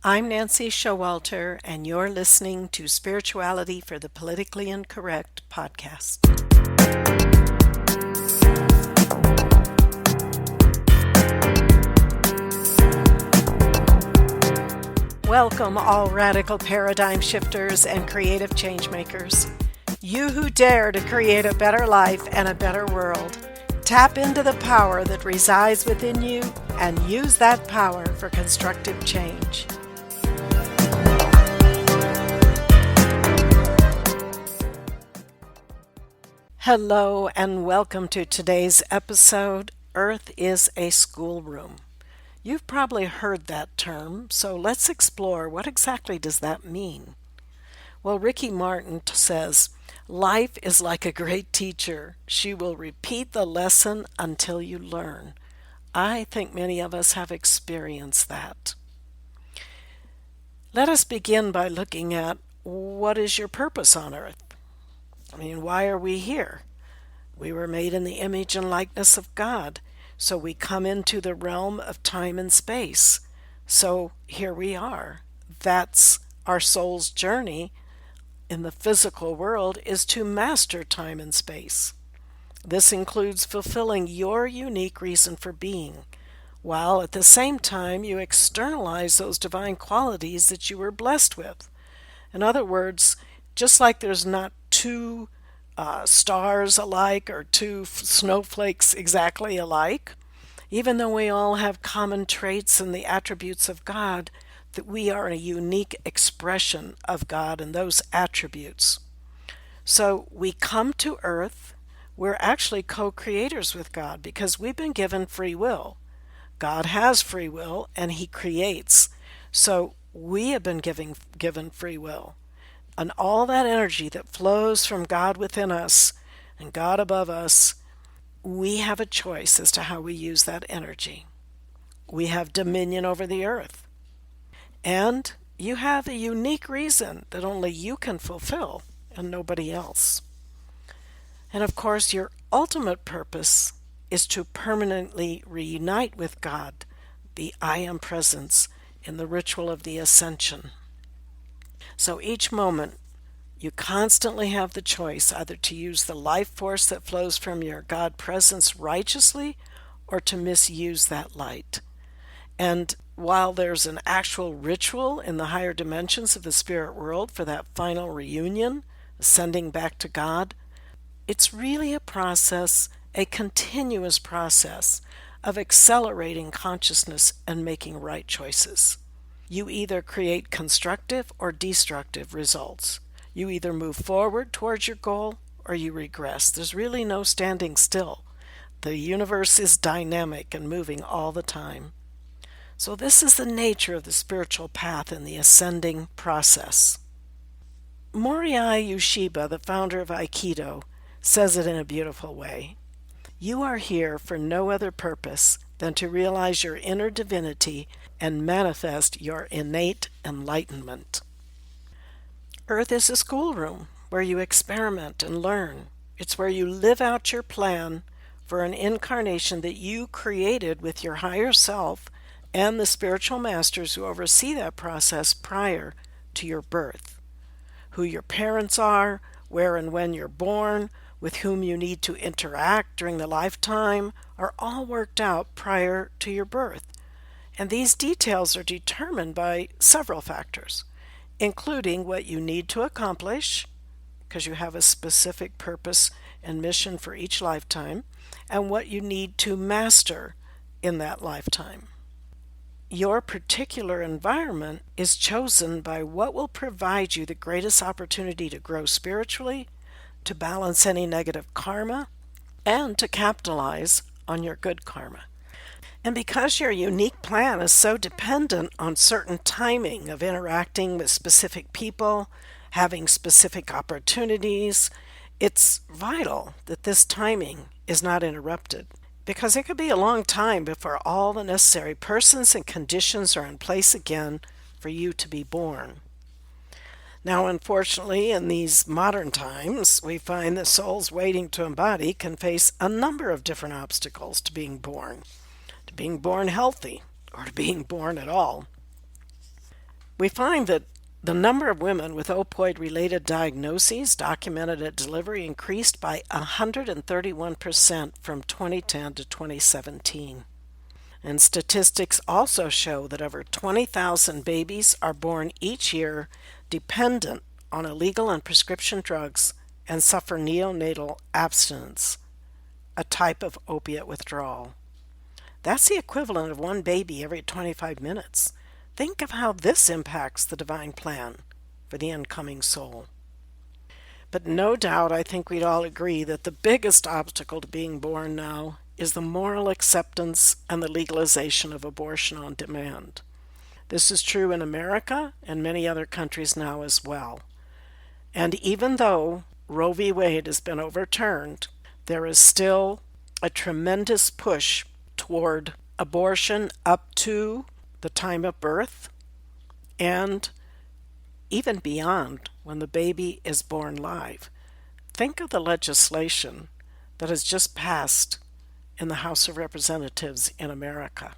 I'm Nancy Showalter, and you're listening to Spirituality for the Politically Incorrect podcast. Welcome, all radical paradigm shifters and creative change makers. You who dare to create a better life and a better world. Tap into the power that resides within you and use that power for constructive change. Hello and welcome to today's episode, Earth is a Schoolroom. You've probably heard that term, so let's explore what exactly does that mean. Well, Ricky Martin says, life is like a great teacher. She will repeat the lesson until you learn. I think many of us have experienced that. Let us begin by looking at what is your purpose on earth? Why are we here? We were made in the image and likeness of God, so we come into the realm of time and space. So here we are. That's our soul's journey in the physical world, is to master time and space. This includes fulfilling your unique reason for being, while at the same time you externalize those divine qualities that you were blessed with. In other words, just like there's not two stars alike or two snowflakes exactly alike, even though we all have common traits and the attributes of God, that we are a unique expression of God and those attributes. So we come to earth, we're actually co-creators with God because we've been given free will. God has free will and He creates. So we have been given free will. And all that energy that flows from God within us and God above us, we have a choice as to how we use that energy. We have dominion over the earth. And you have a unique reason that only you can fulfill and nobody else. And of course, your ultimate purpose is to permanently reunite with God, the I Am Presence, in the ritual of the ascension. So each moment, you constantly have the choice either to use the life force that flows from your God presence righteously or to misuse that light. And while there's an actual ritual in the higher dimensions of the spirit world for that final reunion, ascending back to God, it's really a process, a continuous process of accelerating consciousness and making right choices. You either create constructive or destructive results. You either move forward towards your goal or you regress. There's really no standing still. The universe is dynamic and moving all the time. So this is the nature of the spiritual path in the ascending process. Morihei Ueshiba, the founder of Aikido, says it in a beautiful way. You are here for no other purpose than to realize your inner divinity and manifest your innate enlightenment. Earth is a schoolroom where you experiment and learn. It's where you live out your plan for an incarnation that you created with your higher self and the spiritual masters who oversee that process prior to your birth. Who your parents are, where and when you're born, with whom you need to interact during the lifetime, are all worked out prior to your birth. And these details are determined by several factors, including what you need to accomplish, because you have a specific purpose and mission for each lifetime, and what you need to master in that lifetime. Your particular environment is chosen by what will provide you the greatest opportunity to grow spiritually, to balance any negative karma, and to capitalize on your good karma. And because your unique plan is so dependent on certain timing of interacting with specific people, having specific opportunities, it's vital that this timing is not interrupted, because it could be a long time before all the necessary persons and conditions are in place again for you to be born. Now, unfortunately, in these modern times, we find that souls waiting to embody can face a number of different obstacles to being born healthy, or to being born at all. We find that the number of women with opioid-related diagnoses documented at delivery increased by 131% from 2010 to 2017. And statistics also show that over 20,000 babies are born each year dependent on illegal and prescription drugs and suffer neonatal abstinence, a type of opiate withdrawal. That's the equivalent of one baby every 25 minutes. Think of how this impacts the divine plan for the incoming soul. But no doubt, I think we'd all agree that the biggest obstacle to being born now is the moral acceptance and the legalization of abortion on demand. This is true in America and many other countries now as well. And even though Roe v. Wade has been overturned, there is still a tremendous push toward abortion up to the time of birth and even beyond when the baby is born live. Think of the legislation that has just passed in the House of Representatives in America.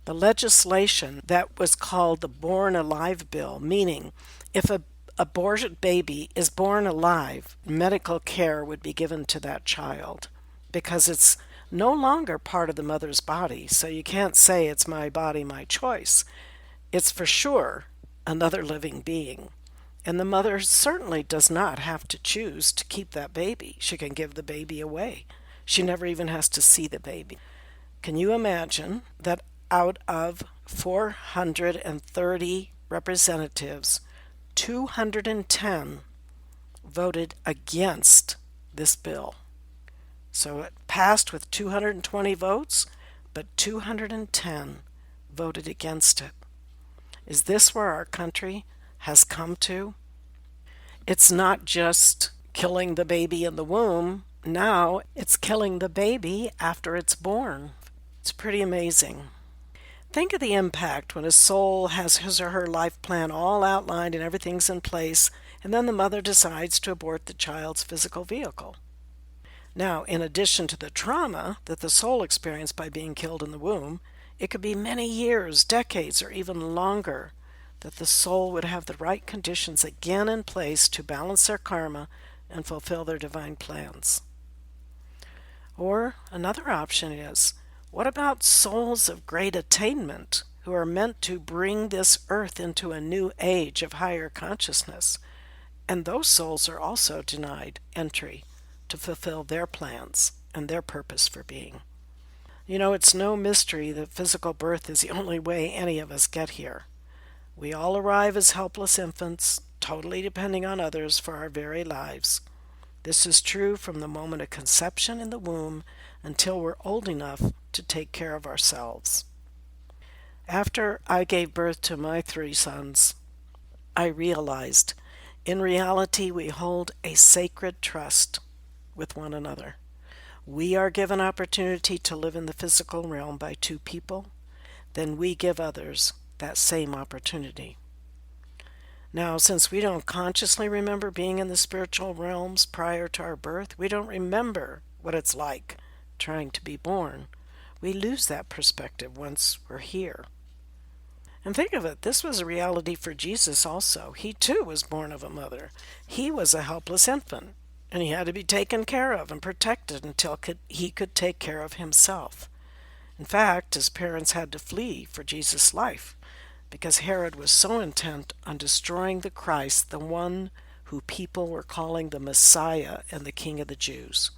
The legislation that was called the Born Alive Bill, meaning if a aborted baby is born alive, medical care would be given to that child because it's no longer part of the mother's body. So you can't say it's my body, my choice. It's for sure another living being. And the mother certainly does not have to choose to keep that baby. She can give the baby away. She never even has to see the baby. Can you imagine that out of 430 representatives, 210 voted against this bill? So it passed with 220 votes, but 210 voted against it. Is this where our country has come to? It's not just killing the baby in the womb. Now it's killing the baby after it's born. It's pretty amazing. Think of the impact when a soul has his or her life plan all outlined and everything's in place, and then the mother decides to abort the child's physical vehicle. Now, in addition to the trauma that the soul experienced by being killed in the womb, it could be many years, decades, or even longer that the soul would have the right conditions again in place to balance their karma and fulfill their divine plans. Or another option is, what about souls of great attainment who are meant to bring this earth into a new age of higher consciousness? And those souls are also denied entry to fulfill their plans and their purpose for being. You know, it's no mystery that physical birth is the only way any of us get here. We all arrive as helpless infants, totally depending on others for our very lives. This is true from the moment of conception in the womb until we're old enough to take care of ourselves. After I gave birth to my 3 sons, I realized in reality we hold a sacred trust with one another. We are given opportunity to live in the physical realm by 2 people, then we give others that same opportunity. Now, since we don't consciously remember being in the spiritual realms prior to our birth, we don't remember what it's like trying to be born. We lose that perspective once we're here. And think of it, this was a reality for Jesus also. He too was born of a mother. He was a helpless infant, and he had to be taken care of and protected until he could take care of himself. In fact, his parents had to flee for Jesus' life because Herod was so intent on destroying the Christ, the one who people were calling the Messiah and the King of the Jews.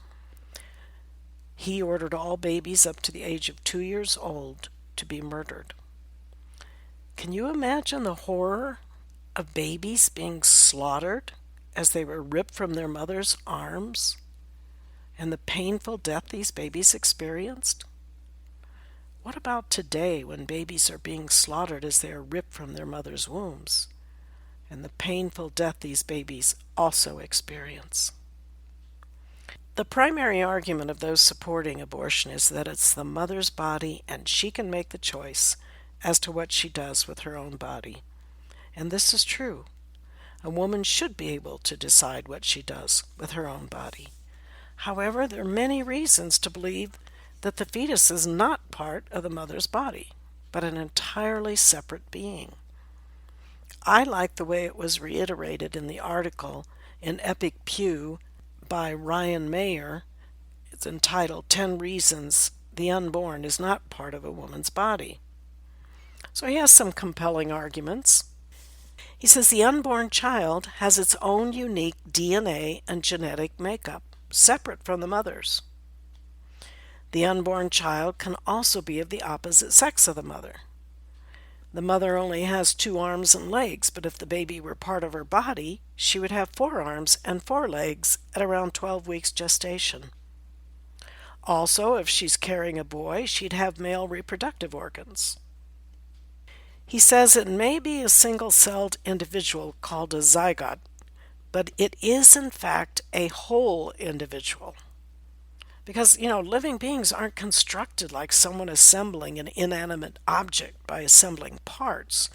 He ordered all babies up to the age of 2 years old to be murdered. Can you imagine the horror of babies being slaughtered as they were ripped from their mother's arms and the painful death these babies experienced? What about today when babies are being slaughtered as they are ripped from their mother's wombs and the painful death these babies also experience? The primary argument of those supporting abortion is that it's the mother's body and she can make the choice as to what she does with her own body. And this is true. A woman should be able to decide what she does with her own body. However, there are many reasons to believe that the fetus is not part of the mother's body, but an entirely separate being. I like the way it was reiterated in the article in Epic Pew by Ryan Mayer. It's entitled 10 Reasons the Unborn is Not Part of a Woman's Body. So he has some compelling arguments. He says the unborn child has its own unique DNA and genetic makeup, separate from the mother's. The unborn child can also be of the opposite sex of the mother. The mother only has 2 arms and legs, but if the baby were part of her body, she would have 4 arms and 4 legs at around 12 weeks gestation. Also, if she's carrying a boy, she'd have male reproductive organs. He says it may be a single-celled individual called a zygote, but it is in fact a whole individual. Because, living beings aren't constructed like someone assembling an inanimate object by assembling parts.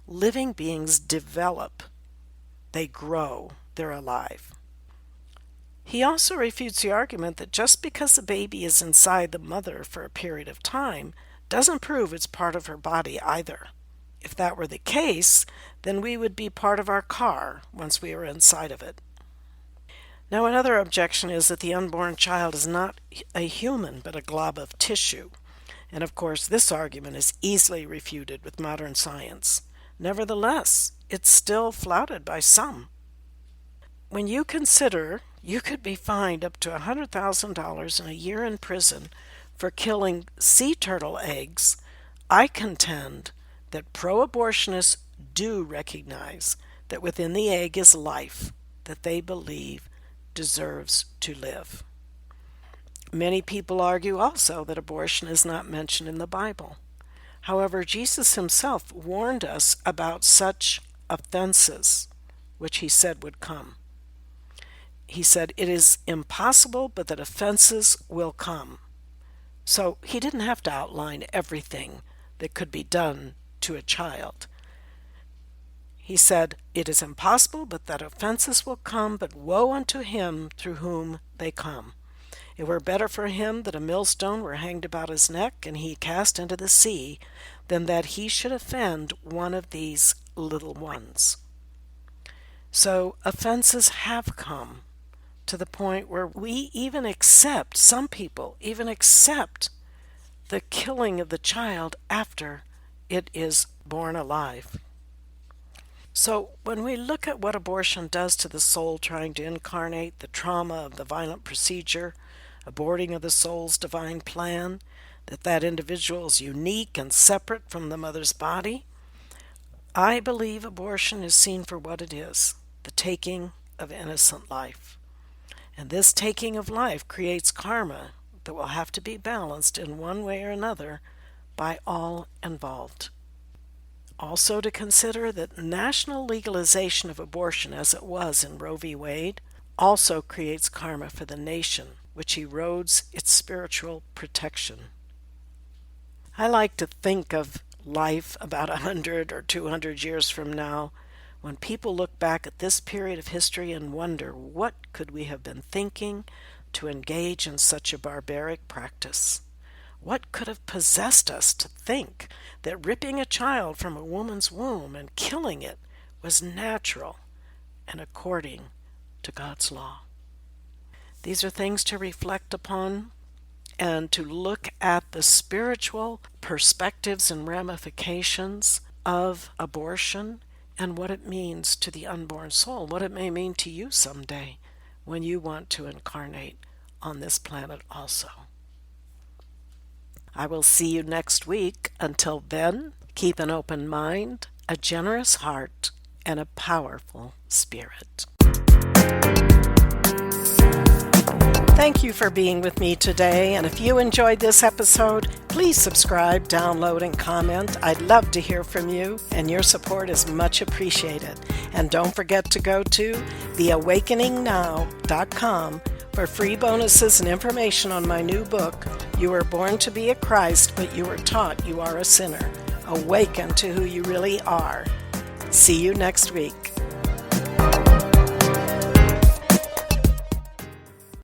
Living beings develop. They grow. They're alive. He also refutes the argument that just because the baby is inside the mother for a period of time doesn't prove it's part of her body either. If that were the case, then we would be part of our car once we are inside of it. Now, another objection is that the unborn child is not a human, but a glob of tissue. And of course, this argument is easily refuted with modern science. Nevertheless, it's still flouted by some. When you consider you could be fined up to $100,000 and a year in prison for killing sea turtle eggs, I contend that pro-abortionists do recognize that within the egg is life that they believe deserves to live. Many people argue also that abortion is not mentioned in the Bible. However, Jesus himself warned us about such offenses, which he said would come. He said, it is impossible, but that offenses will come. So he didn't have to outline everything that could be done to a child. He said, it is impossible, but that offenses will come, but woe unto him through whom they come. It were better for him that a millstone were hanged about his neck, and he cast into the sea, than that he should offend one of these little ones. So offenses have come to the point where we even accept, some people even accept the killing of the child after it is born alive. So when we look at what abortion does to the soul trying to incarnate, the trauma of the violent procedure, aborting of the soul's divine plan, that individual is unique and separate from the mother's body, I believe abortion is seen for what it is, the taking of innocent life. And this taking of life creates karma that will have to be balanced in one way or another by all involved. Also to consider that national legalization of abortion, as it was in Roe v. Wade, also creates karma for the nation, which erodes its spiritual protection. I like to think of life about 100 or 200 years from now, when people look back at this period of history and wonder, what could we have been thinking to engage in such a barbaric practice? What could have possessed us to think that ripping a child from a woman's womb and killing it was natural and according to God's law? These are things to reflect upon and to look at the spiritual perspectives and ramifications of abortion and what it means to the unborn soul, what it may mean to you someday when you want to incarnate on this planet also. I will see you next week. Until then, keep an open mind, a generous heart, and a powerful spirit. Thank you for being with me today, and if you enjoyed this episode, please subscribe, download, and comment. I'd love to hear from you, and your support is much appreciated. And don't forget to go to theawakeningnow.com for free bonuses and information on my new book, You Were Born to Be a Christ, But You Were Taught You Are a Sinner. Awaken to who you really are. See you next week.